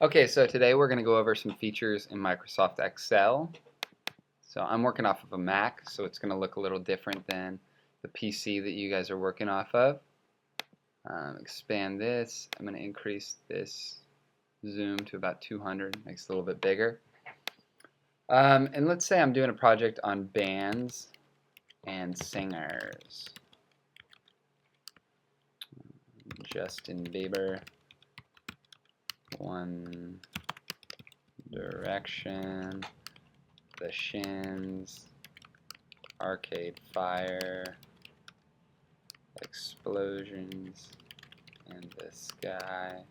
Okay, so today we're going to go over some features in Microsoft Excel. So I'm working off of a Mac, so it's going to look a little different than the PC that you guys are working off of. Expand this. I'm going to increase this zoom to about 200, makes it a little bit bigger. And let's say I'm doing a project on bands and singers. Justin Bieber, One Direction, The Shins, Arcade Fire, Explosions in the Sky,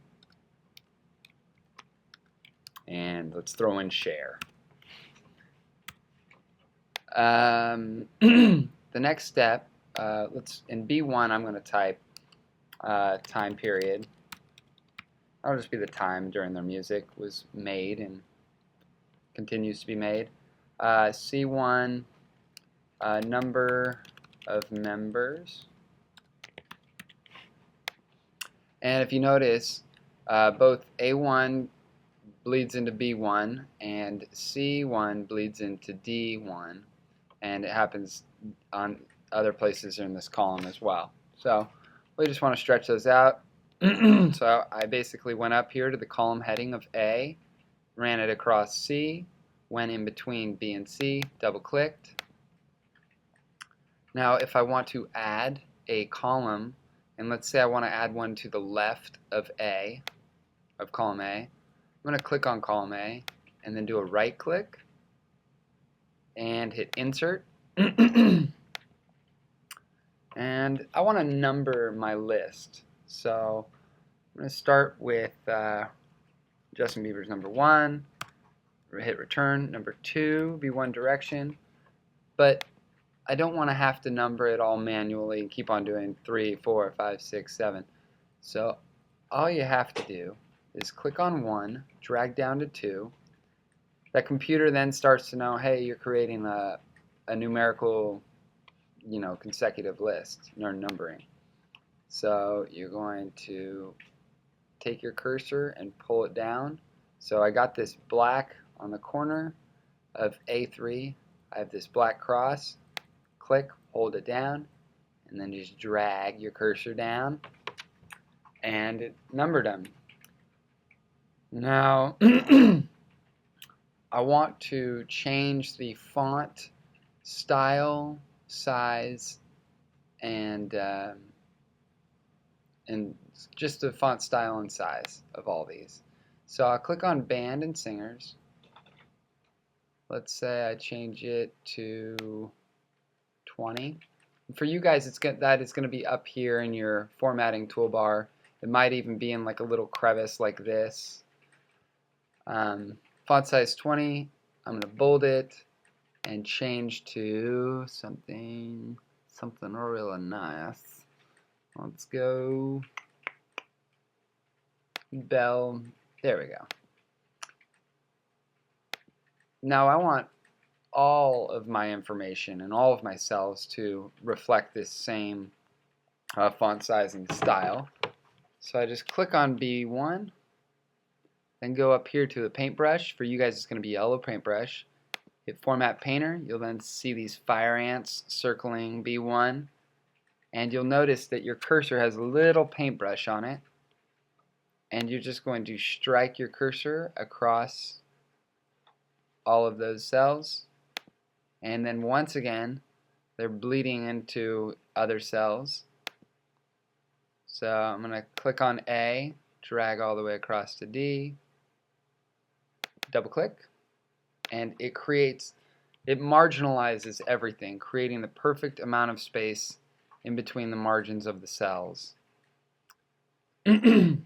and let's throw in Cher. The next step, in B1 I'm going to type time period. That'll just be the time during their music was made and continues to be made. C1, number of members. And if you notice, both A1 bleeds into B1 and C1 bleeds into D1, and it happens on other places in this column as well. So we just want to stretch those out. So I basically went up here to the column heading of A, ran it across C, went in between B and C, double-clicked. Now if I want to add a column, and let's say I want to add one to the left of A, of column A, I'm going to click on column A and then do a right click and hit insert. And I want to number my list. So I'm going to start with Justin Bieber's number 1, hit return, number 2, be One Direction, but I don't want to have to number it all manually and keep on doing 3, 4, 5, 6, 7. So all you have to do is click on 1, drag down to 2. That computer then starts to know, hey, you're creating a numerical, consecutive list or numbering. So you're going to take your cursor and pull it down. So I got this black on the corner of A3. I have this black cross. Click, hold it down, and then just drag your cursor down, and it numbered them. Now I want to change the font style, size, and just the font style and size of all these. So I'll click on band and singers. Let's say I change it to 20. For you guys, that is going to be up here in your formatting toolbar. It might even be in like a little crevice like this. Font size 20. I'm going to bold it and change to something really nice. Let's go Bell. There we go. Now I want all of my information and all of my cells to reflect this same font size and style. So I just click on B1, then go up here to the paintbrush. For you guys it's going to be yellow paintbrush. Hit Format Painter. You'll then see these fire ants circling B1, and you'll notice that your cursor has a little paintbrush on it, and you're just going to strike your cursor across all of those cells, and then once again they're bleeding into other cells. So I'm going to click on A, drag all the way across to D, double click, and it marginalizes everything, creating the perfect amount of space in between the margins of the cells. Next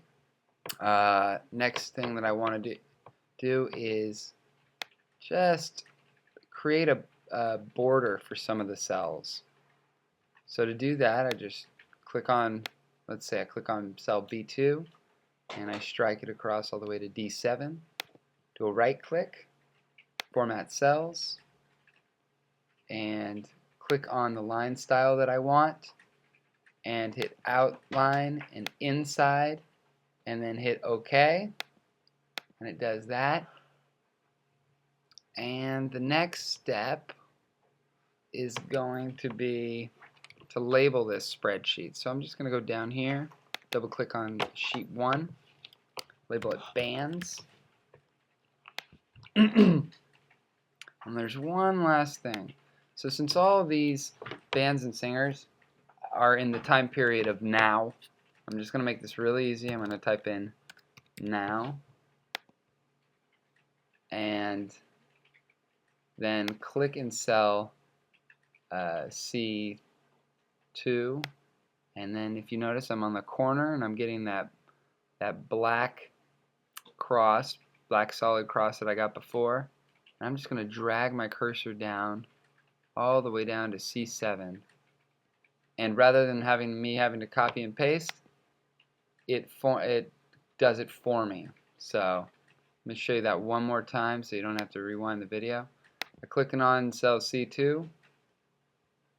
thing that I want to do is just create a border for some of the cells. So to do that, I just click on, let's say I click on cell B2 and I strike it across all the way to D7. Do a right click, format cells, and click on the line style that I want and hit outline and inside and then hit OK. And it does that. And the next step is going to be to label this spreadsheet. So I'm just going to go down here, double click on sheet 1, label it bands. And there's one last thing. So since all of these bands and singers are in the time period of now, I'm just going to make this really easy. I'm going to type in now and then click in cell C2, and then if you notice I'm on the corner and I'm getting that black cross, black solid cross that I got before, and I'm just going to drag my cursor down all the way down to C7, and rather than having to copy and paste, it does it for me. So let me show you that one more time so you don't have to rewind the video. By clicking on cell C2,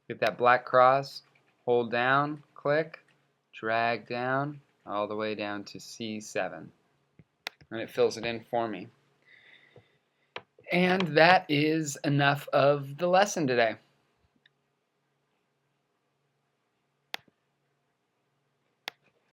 get that black cross, hold down, click, drag down all the way down to C7, and it fills it in for me. And that is enough of the lesson today.